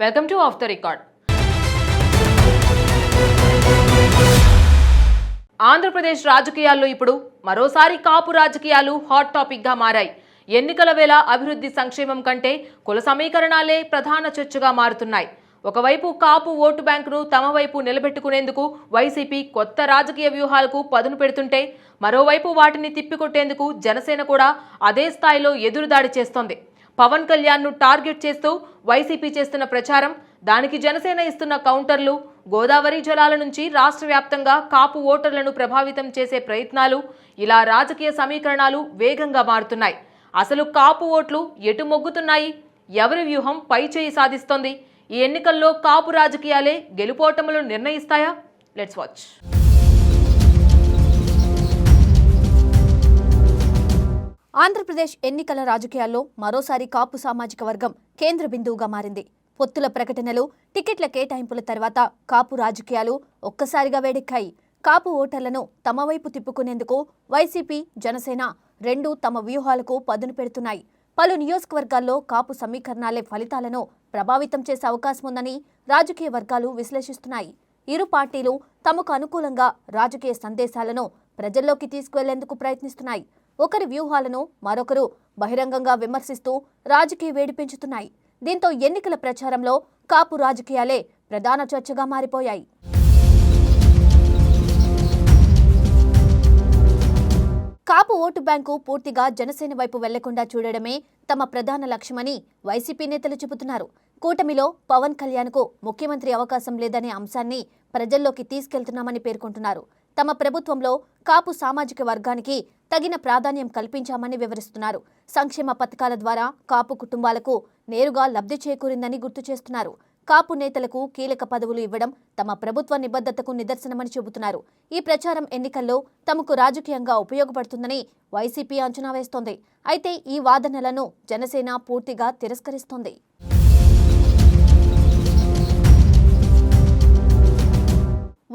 Welcome to of the record. Andhra Pradesh రాజకీయాల్లో ఇప్పుడు మరోసారి కాపు రాజకీయాలు హాట్ టాపిక్ గా మారాయి. ఎన్నికల వేళ అభివృద్ధి సంక్షేమం కంటే కుల సమీకరణాలే ప్రధాన చర్చగా మారుతున్నాయి. ఒకవైపు కాపు ఓటు బ్యాంకును తమ వైపు నిలబెట్టుకునేందుకు వైసీపీ కొత్త రాజకీయ వ్యూహాలకు పదును పెడుతుంటే, మరోవైపు వాటిని తిప్పికొట్టేందుకు జనసేన కూడా అదే స్థాయిలో ఎదురుదాడి చేస్తోంది. పవన్ కళ్యాణ్ ను టార్గెట్ చేస్తూ వైసీపీ చేస్తున్న ప్రచారం, దానికి జనసేన ఇస్తున్న కౌంటర్లు, గోదావరి జలాల నుంచి రాష్ట్ర వ్యాప్తంగా కాపు ఓటర్లను ప్రభావితం చేసే ప్రయత్నాలు, ఇలా రాజకీయ సమీకరణాలు వేగంగా మారుతున్నాయి. అసలు కాపు ఓట్లు ఎటు మొగ్గుతున్నాయి? ఎవరి వ్యూహం పై చేయి సాధిస్తోంది? ఈ ఎన్నికల్లో కాపు రాజకీయాలే గెలుపోటములను నిర్ణయిస్తాయా? Let's watch. ఆంధ్రప్రదేశ్ ఎన్నికల రాజకీయాల్లో మరోసారి కాపు సామాజిక వర్గం కేంద్ర బిందువుగా మారింది. పొత్తుల ప్రకటనలు, టికెట్ల కేటాయింపుల తర్వాత కాపు రాజకీయాలు ఒక్కసారిగా వేడెక్కాయి. కాపు ఓటర్లను తమ వైపు తిప్పుకునేందుకు వైసీపీ, జనసేన రెండూ తమ వ్యూహాలకు పదును పెడుతున్నాయి. పలు నియోజకవర్గాల్లో కాపు సమీకరణాలే ఫలితాలను ప్రభావితం చేసే అవకాశం ఉందని రాజకీయ వర్గాలు విశ్లేషిస్తున్నాయి. ఇరు పార్టీలు తమకు అనుకూలంగా రాజకీయ సందేశాలను ప్రజల్లోకి తీసుకువెళ్లేందుకు ప్రయత్నిస్తున్నాయి. ఒకరి వ్యూహాలను మరొకరు బహిరంగంగా విమర్శిస్తూ రాజకీయ వేడి పెంచుతున్నాయి. దీంతో ఎన్నికల ప్రచారంలో కాపు రాజకీయాలే ప్రధాన చర్చగా మారిపోయాయి. కాపు ఓటు బ్యాంకు పూర్తిగా జనసేన వైపు వెళ్లకుండా చూడడమే తమ ప్రధాన లక్ష్యమని వైసీపీ నేతలు చెబుతున్నారు. కూటమిలో పవన్ కళ్యాణ్కు ముఖ్యమంత్రి అవకాశం లేదనే అంశాన్ని ప్రజల్లోకి తీసుకెళ్తున్నామని పేర్కొంటున్నారు. తమ ప్రభుత్వంలో కాపు సామాజిక వర్గానికి తగిన ప్రాధాన్యం కల్పించామని వివరిస్తున్నారు. సంక్షేమ పథకాల ద్వారా కాపు కుటుంబాలకు నేరుగా లబ్ధి చేకూరిందని గుర్తు చేస్తున్నారు. కాపు నేతలకు కీలక పదవులు ఇవ్వడం తమ ప్రభుత్వ నిబద్ధతకు నిదర్శనమని చెబుతున్నారు. ఈ ప్రచారం ఎన్నికల్లో తమకు రాజకీయంగా ఉపయోగపడుతుందని వైసీపీ అంచనా వేస్తోంది. అయితే ఈ వాదనలను జనసేన పూర్తిగా తిరస్కరిస్తోంది.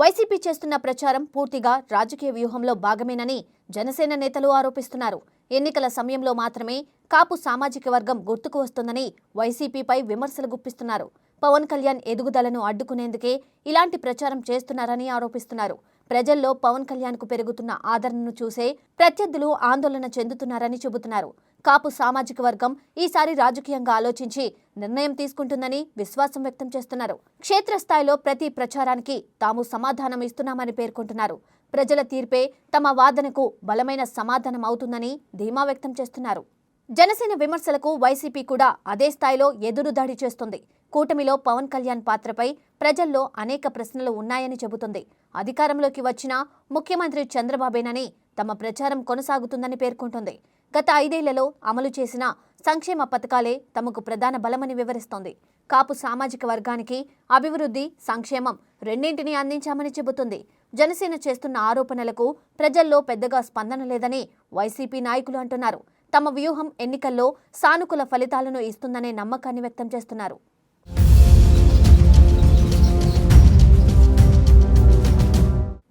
వైసీపీ చేస్తున్న ప్రచారం పూర్తిగా రాజకీయ వ్యూహంలో భాగమేనని జనసేన నేతలు ఆరోపిస్తున్నారు. ఎన్నికల సమయంలో మాత్రమే కాపు సామాజిక వర్గం గుర్తుకు వస్తుందని వైసీపీపై విమర్శలు గుప్పిస్తున్నారు. పవన్ కళ్యాణ్ ఎదుగుదలను అడ్డుకునేందుకే ఇలాంటి ప్రచారం చేస్తున్నారని ఆరోపిస్తున్నారు. ప్రజల్లో పవన్ కళ్యాణ్కు పెరుగుతున్న ఆదరణను చూసే ప్రత్యర్థులు ఆందోళన చెందుతున్నారని చెబుతున్నారు. కాపు సామాజిక వర్గం ఈసారి రాజకీయంగా ఆలోచించి నిర్ణయం తీసుకుంటుందని విశ్వాసం వ్యక్తం చేస్తున్నారు. క్షేత్రస్థాయిలో ప్రతి ప్రచారానికి తాము సమాధానం ఇస్తున్నామని పేర్కొంటున్నారు. ప్రజల తీర్పే తమ వాదనకు బలమైన సమాధానం అవుతుందని ధీమా వ్యక్తం చేస్తున్నారు. జనసేన విమర్శలకు వైసీపీ కూడా అదే స్థాయిలో ఎదురుదాడి చేస్తుంది. కూటమిలో పవన్ కళ్యాణ్ పాత్రపై ప్రజల్లో అనేక ప్రశ్నలు ఉన్నాయని చెబుతుంది. అధికారంలోకి వచ్చిన ముఖ్యమంత్రి చంద్రబాబేనని తమ ప్రచారం కొనసాగుతుందని పేర్కొంటుంది. గత 5 ఏళ్లలో అమలు చేసిన సంక్షేమ పథకాలే తమకు ప్రధాన బలమని వివరిస్తోంది. కాపు సామాజిక వర్గానికి అభివృద్ధి, సంక్షేమం రెండింటినీ అందించామని చెబుతుంది. జనసేన చేస్తున్న ఆరోపణలకు ప్రజల్లో పెద్దగా స్పందన లేదని వైసీపీ నాయకులు అంటున్నారు. తమ వ్యూహం ఎన్నికల్లో సానుకూల ఫలితాలను ఇస్తుందనే నమ్మకాన్ని వ్యక్తం చేస్తున్నారు.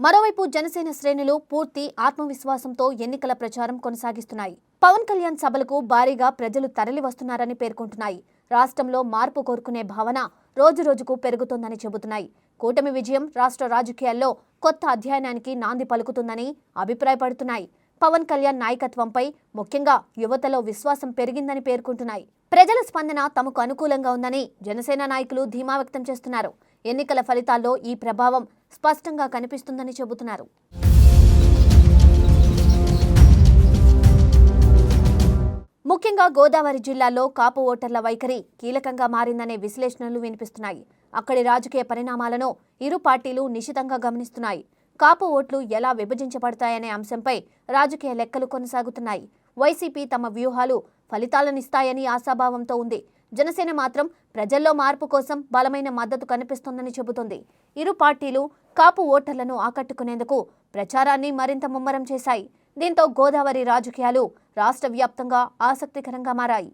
మరోవైపు జనసేన శ్రేణులు పూర్తి ఆత్మవిశ్వాసంతో ఎన్నికల ప్రచారం కొనసాగిస్తున్నాయి. పవన్ కళ్యాణ్ సభలకు భారీగా ప్రజలు తరలి వస్తున్నారని పేర్కొంటున్నాయి. రాష్ట్రంలో మార్పు కోరుకునే భావన రోజురోజుకు పెరుగుతోందని చెబుతున్నాయి. కూటమి విజయం రాష్ట్ర రాజకీయాల్లో కొత్త అధ్యాయానికి నాంది పలుకుతుందని అభిప్రాయపడుతున్నాయి. పవన్ కళ్యాణ్ నాయకత్వంపై ముఖ్యంగా యువతలో విశ్వాసం పెరిగిందని పేర్కొంటున్నాయి. ప్రజల స్పందన తమకు అనుకూలంగా ఉందని జనసేన నాయకులు ధీమా వ్యక్తం చేస్తున్నారు. ఎన్నికల ఫలితాల్లో ఈ ప్రభావం స్పష్టంగా కనిపిస్తుందని చెబుతున్నారు. ముఖ్యంగా గోదావరి జిల్లాలో కాపు ఓటర్ల వైఖరి కీలకంగా మారిందనే విశ్లేషణలు వినిపిస్తున్నాయి. అక్కడి రాజకీయ పరిణామాలను ఇరు పార్టీలు నిశితంగా గమనిస్తున్నాయి. కాపు ఓట్లు ఎలా విభజించబడతాయనే అంశంపై రాజకీయ లెక్కలు కొనసాగుతున్నాయి. వైసీపీ తమ వ్యూహాలు ఫలితాలనిస్తాయని ఆశాభావంతో ఉంది. జనసేన మాత్రం ప్రజల్లో మార్పు కోసం బలమైన మద్దతు కనిపిస్తోందని చెబుతోంది. ఇరు పార్టీలు కాపు ఓటర్లను ఆకట్టుకునేందుకు ప్రచారాన్ని మరింత ముమ్మరం చేశాయి. దీంతో గోదావరి రాజకీయాలు రాష్ట్ర వ్యాప్తంగా ఆసక్తికరంగా మారాయి.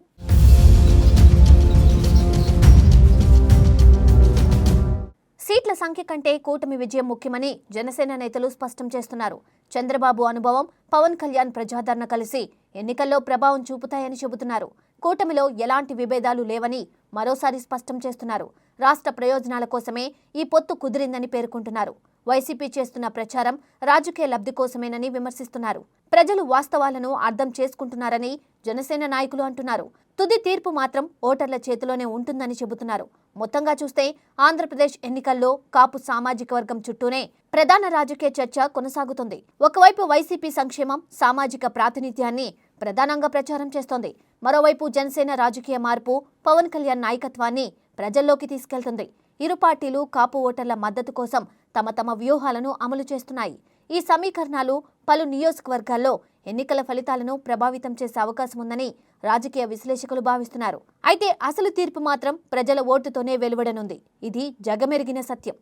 సీట్ల సంఖ్య కంటే కూటమి విజయం ముఖ్యమని జనసేన నేతలు స్పష్టం చేస్తున్నారు. చంద్రబాబు అనుభవం, పవన్ కళ్యాణ్ ప్రజాదరణ కలిసి ఎన్నికల్లో ప్రభావం చూపుతాయని చెబుతున్నారు. కూటమిలో ఎలాంటి విభేదాలు లేవని మరోసారి స్పష్టం చేస్తున్నారు. రాష్ట్ర ప్రయోజనాల కోసమే ఈ పొత్తు కుదిరిందని పేర్కొంటున్నారు. వైసీపీ చేస్తున్న ప్రచారం రాజకీయ లబ్ధి కోసమేనని విమర్శిస్తున్నారు. ప్రజలు వాస్తవాలను అర్థం చేసుకుంటున్నారని జనసేన నాయకులు అంటున్నారు. తుది తీర్పు మాత్రం ఓటర్ల చేతిలోనే ఉంటుందని చెబుతున్నారు. మొత్తంగా చూస్తే ఆంధ్రప్రదేశ్ ఎన్నికల్లో కాపు సామాజిక వర్గం చుట్టూనే ప్రధాన రాజకీయ చర్చ కొనసాగుతుంది. ఒకవైపు వైసీపీ సంక్షేమం, సామాజిక ప్రాతినిధ్యాన్ని ప్రధానంగా ప్రచారం చేస్తోంది. మరోవైపు జనసేన రాజకీయ మార్పు, పవన్ కళ్యాణ్ నాయకత్వాన్ని ప్రజల్లోకి తీసుకెళ్తుంది. ఇరు పార్టీలు కాపు ఓటర్ల మద్దతు కోసం తమ వ్యూహాలను అమలు చేస్తున్నాయి. ఈ సమీకరణాలు పలు నియోజకవర్గాల్లో ఎన్నికల ఫలితాలను ప్రభావితం చేసే అవకాశం ఉందని రాజకీయ విశ్లేషకులు భావిస్తున్నారు. అయితే అసలు తీర్పు మాత్రం ప్రజల ఓటుతోనే వెలువడనుంది. ఇది జగమెరిగిన సత్యం.